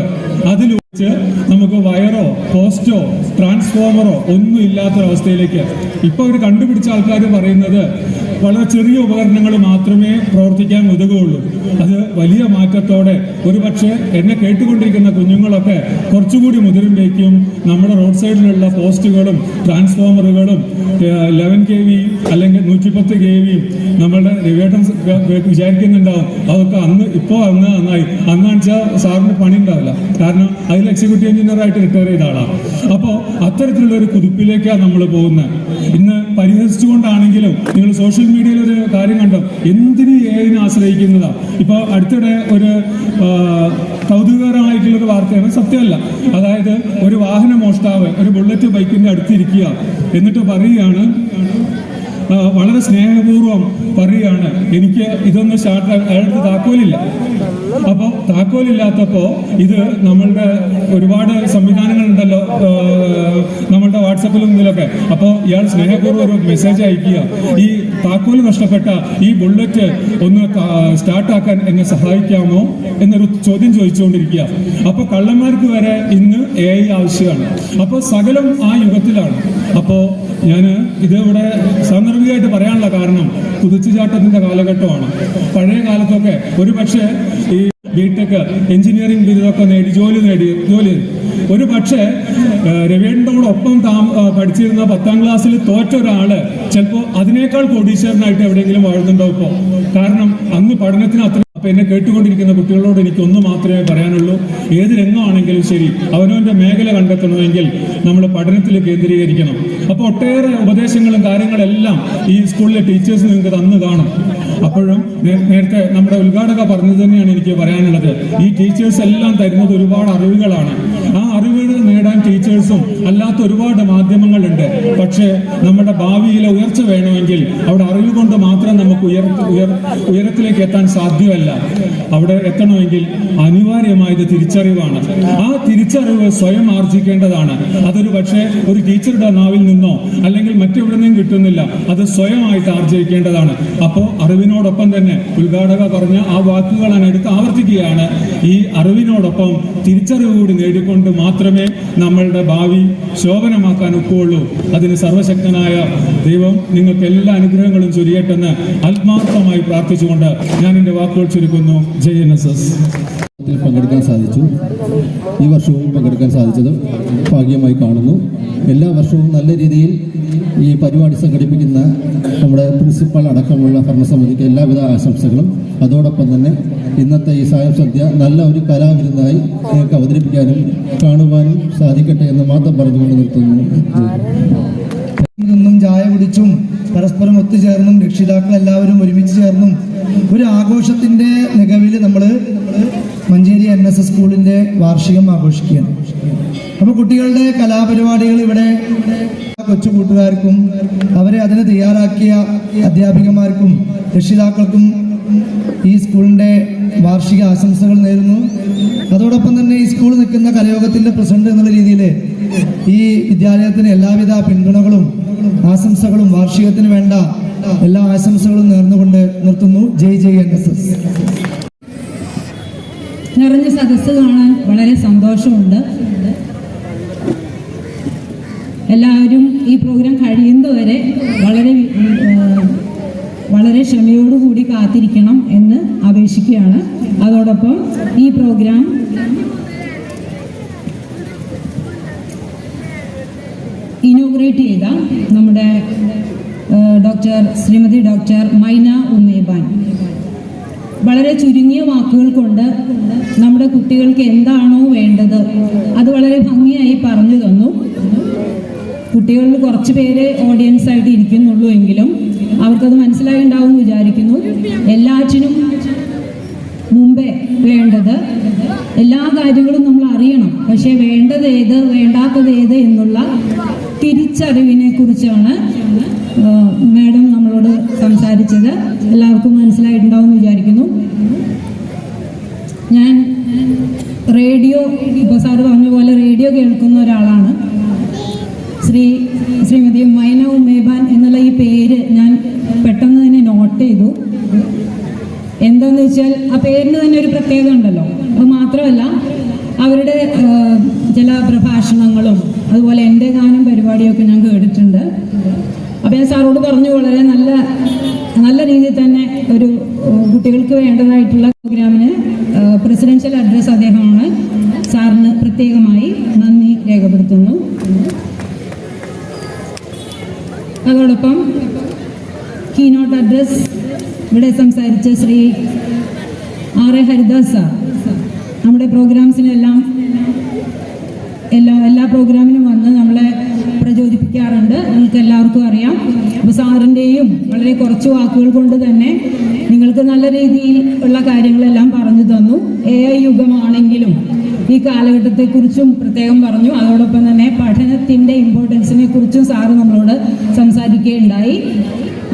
അതിലൂടെ നമുക്ക് വയറോ പോസ്റ്റോ ട്രാൻസ്ഫോമറോ ഒന്നും ഇല്ലാത്തൊരവസ്ഥയിലേക്ക് ഇപ്പൊ അവർ കണ്ടുപിടിച്ച ആൾക്കാർ പറയുന്നത് വളരെ ചെറിയ ഉപകരണങ്ങൾ മാത്രമേ പ്രവർത്തിക്കാൻ ഉതകുകയുള്ളൂ. അത് വലിയ മാറ്റത്തോടെ ഒരുപക്ഷെ എന്നെ കേട്ടുകൊണ്ടിരിക്കുന്ന കുഞ്ഞുങ്ങളൊക്കെ കുറച്ചുകൂടി മുതിരുമ്പോഴേക്കും നമ്മുടെ റോഡ് സൈഡിലുള്ള പോസ്റ്റുകളും ട്രാൻസ്ഫോമറുകളും 11 kV അല്ലെങ്കിൽ 110 kV നമ്മളുടെ റിവേട്ടൻ വിചാരിക്കുന്നുണ്ടാവും. അതൊക്കെ അന്ന് നന്നായി. അന്നാണെച്ചാൽ സാറിന് പണി ഉണ്ടാവില്ല, കാരണം അതിൽ എക്സിക്യൂട്ടീവ് എഞ്ചിനീയറായിട്ട് റിട്ടയർ ചെയ്ത ആളാണ്. അപ്പോൾ അത്തരത്തിലുള്ള ഒരു കുതിപ്പിലേക്കാണ് നമ്മൾ പോകുന്നത്. ഇന്ന് പരിഹസിച്ചുകൊണ്ടാണെങ്കിലും നിങ്ങൾ സോഷ്യൽ മീഡിയയിൽ ഒരു കാര്യം കണ്ടോ, എന്തിന് AI-നെ ആശ്രയിക്കുന്നതാണ്. ഇപ്പോൾ അടുത്തിടെ ഒരു കൗതുകകരമായിട്ടുള്ളൊരു വാർത്തയാണ്, സത്യമല്ല. അതായത് ഒരു വാഹന മോഷ്ടാവ് ഒരു ബുള്ളറ്റ് ബൈക്കിന്റെ അടുത്തിരിക്കുക, എന്നിട്ട് പറയുകയാണ്, വളരെ സ്നേഹപൂർവ്വം പറയുകയാണ്, എനിക്ക് ഇതൊന്ന് അയാൾക്ക് താക്കോലില്ല. അപ്പോൾ താക്കോലില്ലാത്തപ്പോൾ ഇത് നമ്മളുടെ ഒരുപാട് സംവിധാനങ്ങളുണ്ടല്ലോ നമ്മളുടെ വാട്സപ്പിലും ഇതിലൊക്കെ. അപ്പോൾ ഇയാൾ സ്നേഹപൂർവ്വം ഒരു മെസ്സേജ് അയക്കുക, ഈ താക്കോല് നഷ്ടപ്പെട്ട ഈ ബുള്ളറ്റ് ഒന്ന് സ്റ്റാർട്ടാക്കാൻ എന്നെ സഹായിക്കാമോ എന്നൊരു ചോദ്യം ചോദിച്ചുകൊണ്ടിരിക്കുക. അപ്പോൾ കള്ളന്മാർക്ക് വരെ ഇന്ന് AI ആവശ്യമാണ്. അപ്പോൾ സകലം ആ യുഗത്തിലാണ്. അപ്പോൾ ഞാൻ ഇതിവിടെ സാന്ദർഭികമായിട്ട് പറയാനുള്ള കാരണം കുതിച്ചുചാട്ടത്തിന്റെ കാലഘട്ടമാണ്. പഴയ കാലത്തൊക്കെ ഒരു പക്ഷേ ഈ ബിടെക് എഞ്ചിനീയറിംഗ് ബിരുദമൊക്കെ ജോലി ഒരു പക്ഷേ രവീന്ദ്രനോടൊപ്പം പഠിച്ചിരുന്ന 10ാം ക്ലാസ്സിൽ തോറ്റ ഒരാള് ചിലപ്പോൾ അതിനേക്കാൾ കോടീശ്വരനായിട്ട് എവിടെയെങ്കിലും വാഴുന്നുണ്ടോ ഇപ്പോൾ. കാരണം അന്ന് പഠനത്തിന് അത്ര. അപ്പൊ എന്നെ കേട്ടുകൊണ്ടിരിക്കുന്ന കുട്ടികളോട് എനിക്ക് ഒന്ന് മാത്രമേ പറയാനുള്ളൂ, ഏത് രംഗമാണെങ്കിലും ശരി അവനവന്റെ മേഖല കണ്ടെത്തണമെങ്കിൽ നമ്മൾ പഠനത്തിൽ കേന്ദ്രീകരിക്കണം. അപ്പോൾ ഒട്ടേറെ ഉപദേശങ്ങളും കാര്യങ്ങളെല്ലാം ഈ സ്കൂളിലെ ടീച്ചേഴ്സ് നിങ്ങൾക്ക് തന്നു കാണും. അപ്പോഴും നേരത്തെ നമ്മുടെ ഉദ്ഘാടക പറഞ്ഞത് തന്നെയാണ് എനിക്ക് പറയാനുള്ളത്. ഈ ടീച്ചേഴ്സ് എല്ലാം തരുന്നത് ഒരുപാട് അറിവുകളാണ്. ആ അറിവുകൾ നേടാൻ ടീച്ചേഴ്സും അല്ലാത്ത ഒരുപാട് മാധ്യമങ്ങളുണ്ട്. പക്ഷേ നമ്മുടെ ഭാവിയിലെ ഉയർച്ച വേണമെങ്കിൽ അവിടെ അറിവ് കൊണ്ട് മാത്രം നമുക്ക് ഉയരത്തിലേക്ക് എത്താൻ സാധ്യമല്ല. അവിടെ എത്തണമെങ്കിൽ അനിവാര്യമായത് തിരിച്ചറിവാണ്. ആ തിരിച്ചറിവ് സ്വയം ആർജിക്കേണ്ടതാണ്. അതൊരു പക്ഷേ ഒരു ടീച്ചറുടെ നാവിൽ നിന്നോ അല്ലെങ്കിൽ മറ്റെവിടെയും കിട്ടുന്നില്ല, അത് സ്വയമായിട്ട് ആർജിക്കേണ്ടതാണ്. അപ്പോൾ അറിവിനോടൊപ്പം തന്നെ ഉദ്ഘാടക പറഞ്ഞ ആ വാക്കുകൾ ഞാൻ എടുത്ത് ആവർത്തിക്കുകയാണ്. ഈ അറിവിനോടൊപ്പം തിരിച്ചറിവ് കൂടി നേടിക്കൊണ്ട് മാത്രമേ നമ്മളുടെ ഭാവി ശോഭനമാക്കാൻ ഒക്കുകയുള്ളൂ. അതിന് സർവശക്തനായ ദൈവം നിങ്ങൾക്ക് എല്ലാ അനുഗ്രഹങ്ങളും ചൊരിയട്ടെന്ന് ആത്മാർത്ഥമായി പ്രാർത്ഥിച്ചുകൊണ്ട് ഞാൻ എൻ്റെ വാക്കുകൾ ചുരുക്കുന്നു. ജയ് NSS. പങ്കെടുക്കാൻ സാധിച്ചു. ഈ വർഷവും പങ്കെടുക്കാൻ സാധിച്ചതും ഭാഗ്യമായി കാണുന്നു. എല്ലാ വർഷവും നല്ല രീതിയിൽ ഈ പരിപാടി സംഘടിപ്പിക്കുന്ന നമ്മുടെ പ്രിൻസിപ്പൽ അടക്കമുള്ള ഭരണസമിതിക്ക് എല്ലാവിധ ആശംസകളും. അതോടൊപ്പം തന്നെ ഇന്നത്തെ ഈ സായം സദ്യ നല്ല ഒരു കലാവിരുന്നായി നിങ്ങൾക്ക് അവതരിപ്പിക്കാനും കാണുവാനും സാധിക്കട്ടെ എന്ന് മാത്രം പറഞ്ഞുകൊണ്ട് നിർത്തുന്നു. നിന്നും ചായ കുടിച്ചും പരസ്പരം ഒത്തുചേർന്നും രക്ഷിതാക്കൾ എല്ലാവരും ഒരുമിച്ച് ചേർന്നും ഒരു ആഘോഷത്തിന്റെ മികവിൽ നമ്മൾ മഞ്ചേരി NSS സ്കൂളിന്റെ വാർഷികം ആഘോഷിക്കുകയാണ്. അപ്പോൾ കുട്ടികളുടെ കലാപരിപാടികൾ ഇവിടെ കൊച്ചു കൂട്ടുകാർക്കും അവരെ അതിന് തയ്യാറാക്കിയ അധ്യാപികമാർക്കും രക്ഷിതാക്കൾക്കും ഈ സ്കൂളിന്റെ വാർഷിക ആശംസകൾ നേരുന്നു. അതോടൊപ്പം തന്നെ ഈ സ്കൂൾ നിൽക്കുന്ന കലയോഗത്തിന്റെ പ്രസിഡന്റ് എന്നുള്ള രീതിയിൽ ഈ വിദ്യാലയത്തിന് എല്ലാവിധ പിന്തുണകളും ആശംസകളും വാർഷികത്തിന് വേണ്ട എല്ലാ ആശംസകളും നേർന്നുകൊണ്ട് നിർത്തുന്നു. ജയ് NSS. സദസ്സ് കാണാൻ വളരെ സന്തോഷമുണ്ട്. എല്ലാവരും ഈ പ്രോഗ്രാം കഴിയുന്നതുവരെ വളരെ ക്ഷമയോടുകൂടി കാത്തിരിക്കണം എന്ന് അപേക്ഷിക്കുകയാണ്. അതോടൊപ്പം ഈ പ്രോഗ്രാം ഇനോഗ്രേറ്റ് ചെയ്ത നമ്മുടെ ശ്രീമതി ഡോക്ടർ മൈന ഉമ്മേബാൻ വളരെ ചുരുങ്ങിയ വാക്കുകൾ കൊണ്ട് നമ്മുടെ കുട്ടികൾക്ക് എന്താണോ വേണ്ടത് അത് വളരെ ഭംഗിയായി പറഞ്ഞു തന്നു. കുട്ടികളിൽ കുറച്ച് പേര് ഓഡിയൻസ് ആയിട്ട് ഇരിക്കുന്നുള്ളൂ എങ്കിലും അവർക്കത് മനസ്സിലായി ഉണ്ടാവും എന്ന് വിചാരിക്കുന്നു. എല്ലാറ്റിനും മുമ്പേ വേണ്ടത് എല്ലാ കാര്യങ്ങളും നമ്മൾ അറിയണം. പക്ഷേ വേണ്ടത് ഏത് വേണ്ടാത്തത് ഏത് എന്നുള്ള തിരിച്ചറിവിനെ കുറിച്ചാണ് മാഡം നമ്മളോട് സംസാരിച്ചത്. എല്ലാവർക്കും മനസ്സിലായിട്ടുണ്ടാവും എന്ന് വിചാരിക്കുന്നു. ഞാൻ ഇപ്പോൾ സാറ് പറഞ്ഞ പോലെ റേഡിയോ കേൾക്കുന്ന ഒരാളാണ്. ശ്രീമതി മൈന ഉമ്മേബാൻ എന്നുള്ള ഈ പേര് ഞാൻ പെട്ടെന്ന് തന്നെ നോട്ട് ചെയ്തു. എന്താന്ന് വെച്ചാൽ ആ പേരിന് തന്നെ ഒരു പ്രത്യേകത ഉണ്ടല്ലോ. അത് മാത്രമല്ല അവരുടെ ചില പ്രഭാഷണങ്ങളും അതുപോലെ എൻ്റെ ഗാനം പരിപാടിയൊക്കെ ഞാൻ കേട്ടിട്ടുണ്ട്. അപ്പോൾ ഞാൻ സാറോട് പറഞ്ഞു വളരെ നല്ല രീതിയിൽ തന്നെ ഒരു കുട്ടികൾക്ക് വേണ്ടതായിട്ടുള്ള പ്രോഗ്രാമിന് പ്രസിഡൻഷ്യൽ അഡ്രസ്സ് അദ്ദേഹമാണ്. സാറിന് പ്രത്യേകമായി നന്ദി രേഖപ്പെടുത്തുന്നു. അതോടൊപ്പം കീനോട്ട് അഡ്രസ് ഇവിടെ സംസാരിച്ച Shri R. A. Haridas sir നമ്മുടെ പ്രോഗ്രാംസിനെല്ലാം എല്ലാ പ്രോഗ്രാമിനും വന്ന് നമ്മളെ പ്രചോദിപ്പിക്കാറുണ്ട്. നിങ്ങൾക്ക് എല്ലാവർക്കും അറിയാം. അപ്പോൾ സാറിൻ്റെയും വളരെ കുറച്ച് വാക്കുകൾ കൊണ്ട് തന്നെ നിങ്ങൾക്ക് നല്ല രീതിയിൽ ഉള്ള കാര്യങ്ങളെല്ലാം പറഞ്ഞു തന്നു. AI യുഗമാണെങ്കിലും ഈ കാലഘട്ടത്തെക്കുറിച്ചും പ്രത്യേകം പറഞ്ഞു. അതോടൊപ്പം തന്നെ പഠനത്തിൻ്റെ ഇമ്പോർട്ടൻസിനെ കുറിച്ചും സാറ് നമ്മളോട് സംസാരിക്കുകയുണ്ടായി.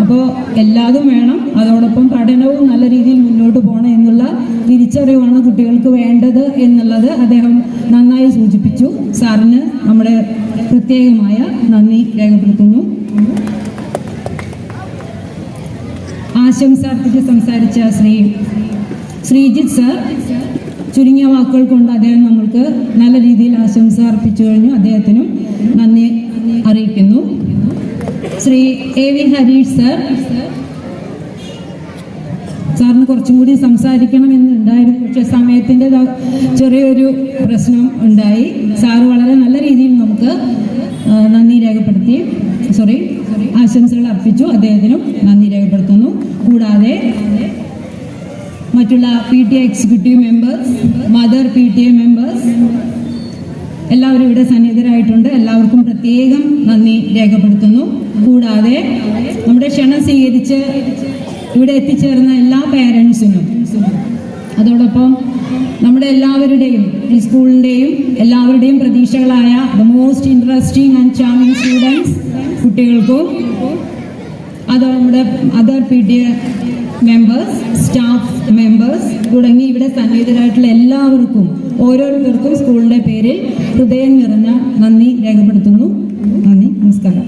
അപ്പോൾ എല്ലാതും വേണം, അതോടൊപ്പം പഠനവും നല്ല രീതിയിൽ മുന്നോട്ട് പോകണം എന്നുള്ള തിരിച്ചറിവാണ് കുട്ടികൾക്ക് വേണ്ടത് എന്നുള്ളത് അദ്ദേഹം നന്നായി സൂചിപ്പിച്ചു. സാറിന് നമ്മുടെ പ്രത്യേകമായ നന്ദി രേഖപ്പെടുത്തുന്നു. ആശംസാർത്ഥിച്ച് സംസാരിച്ച ശ്രീജിത്ത് സർ ചുരുങ്ങിയ വാക്കുകൾ കൊണ്ട് അദ്ദേഹം നമ്മൾക്ക് നല്ല രീതിയിൽ ആശംസ അർപ്പിച്ചു കഴിഞ്ഞു. അദ്ദേഹത്തിനും നന്ദി അറിയിക്കുന്നു. ശ്രീ A.V. ഹരീഷ് സാറിന് കുറച്ചും കൂടി സംസാരിക്കണമെന്നുണ്ടായിരുന്നു. പക്ഷെ സമയത്തിൻ്റെ ചെറിയൊരു പ്രശ്നം ഉണ്ടായി. സാറ് വളരെ നല്ല രീതിയിൽ നമുക്ക് ആശംസകൾ അർപ്പിച്ചു. അദ്ദേഹത്തിനും നന്ദി രേഖപ്പെടുത്തുന്നു. കൂടാതെ മറ്റുള്ള PTA executive members, mother PTA members എല്ലാവരും ഇവിടെ സന്നിഹിതരായിട്ടുണ്ട്. എല്ലാവർക്കും പ്രത്യേകം നന്ദി രേഖപ്പെടുത്തുന്നു. കൂടാതെ നമ്മുടെ ക്ഷണം സ്വീകരിച്ച് ഇവിടെ എത്തിച്ചേർന്ന എല്ലാ പേരൻസിനും, അതോടൊപ്പം നമ്മുടെ എല്ലാവരുടെയും ഈ സ്കൂളിൻ്റെയും എല്ലാവരുടെയും പ്രതീക്ഷകളായ the most interesting and charming students കുട്ടികൾക്കും, അത് നമ്മുടെ other PTA members, staff members തുടങ്ങി ഇവിടെ സന്നിഹിതരായിട്ടുള്ള എല്ലാവർക്കും ഓരോരുത്തർക്കും സ്കൂളിൻ്റെ പേരിൽ ഹൃദയം നിറഞ്ഞ നന്ദി രേഖപ്പെടുത്തുന്നു. നന്ദി, നമസ്കാരം.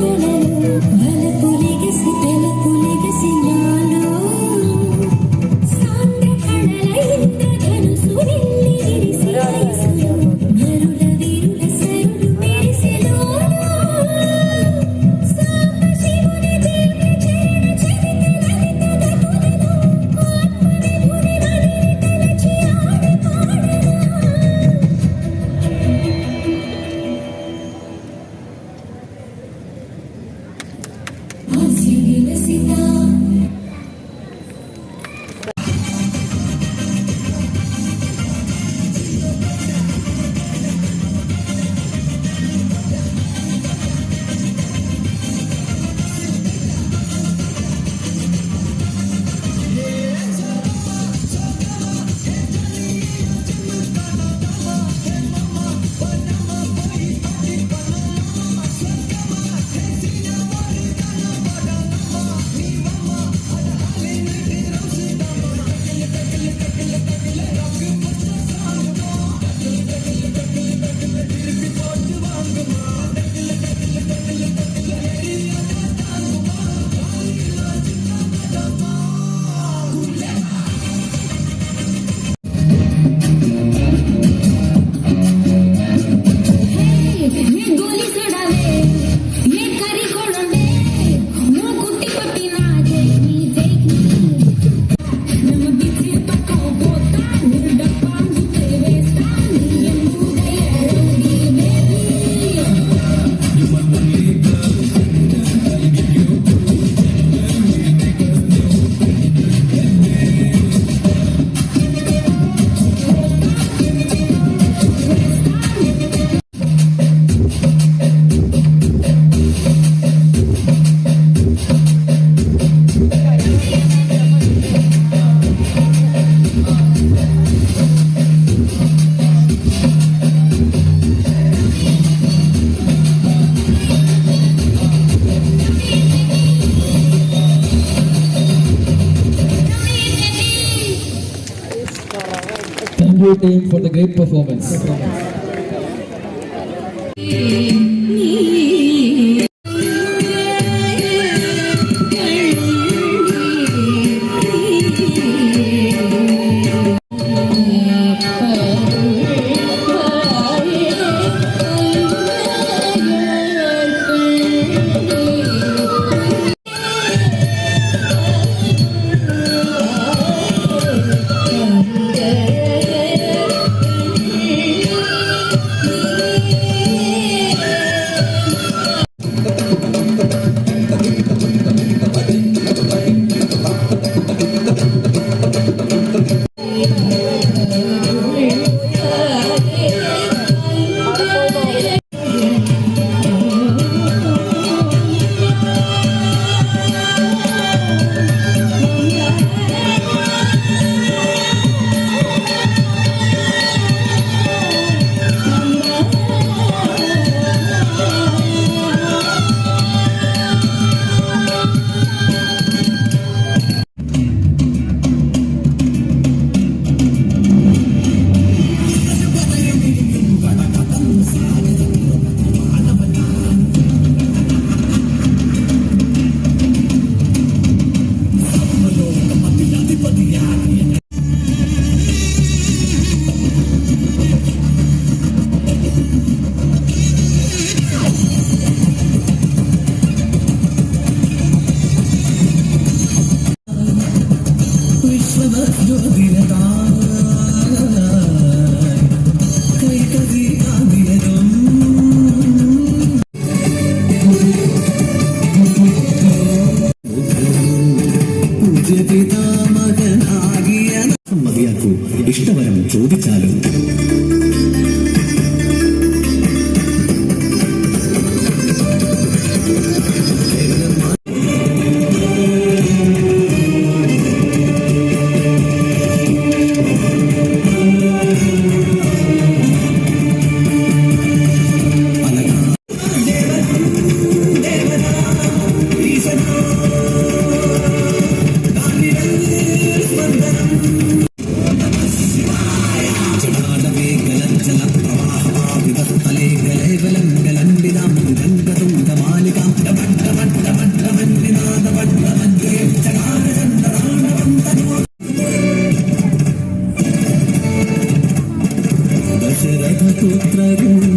Thank you team for the great performance.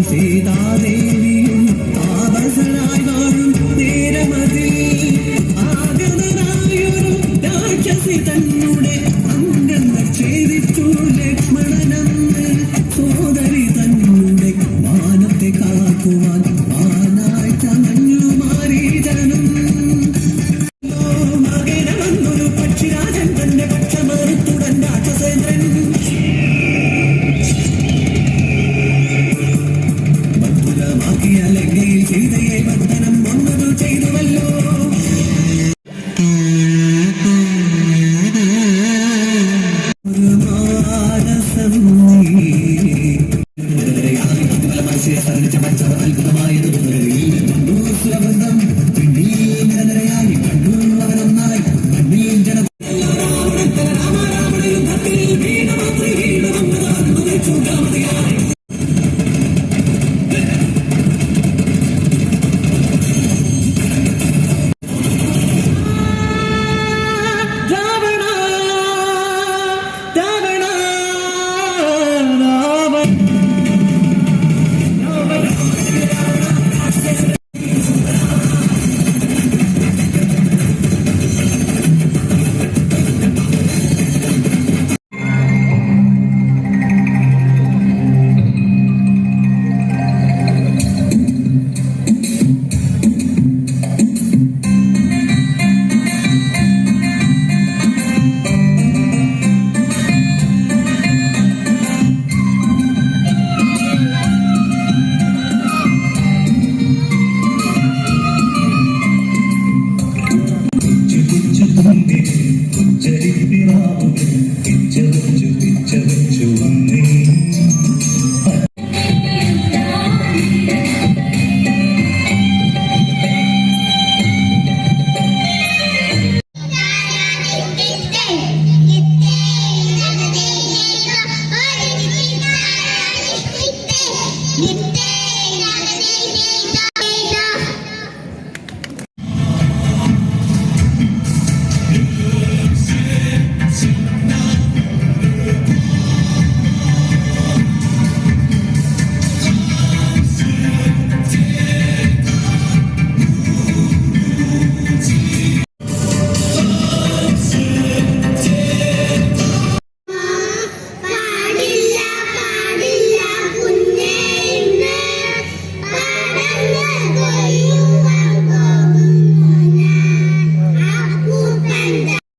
സീതാദേവിയും താപസനായി വാഴും നേരമതിൽ ആഗതനായൊരു രാക്ഷസി തന്നെ അംഗങ്ങൾ ഛേദിച്ചു ലക്ഷ്മണനന്ന് സോദരി തന്നെ മാനത്തെ കാക്കുവാൻ മാനായി ചമഞ്ഞു മാരീചനും മകനവന്നൊരു പക്ഷിരാജൻ തന്റെ പക്ഷമറുത്തുടൻ രാക്ഷസേന്ദ്രൻ ഭദ്രമാക്കിയ ലങ്കയിൽ സീതയെ ബന്ധനം വന്നതു ചെയ്തുവല്ലോ. ഒരു മാനസം അത്ഭുതമായത് സുരബന്ധം നിരനിരയായി കണ്ടു അവരൊന്നായി കണ്ണീർ ജന ും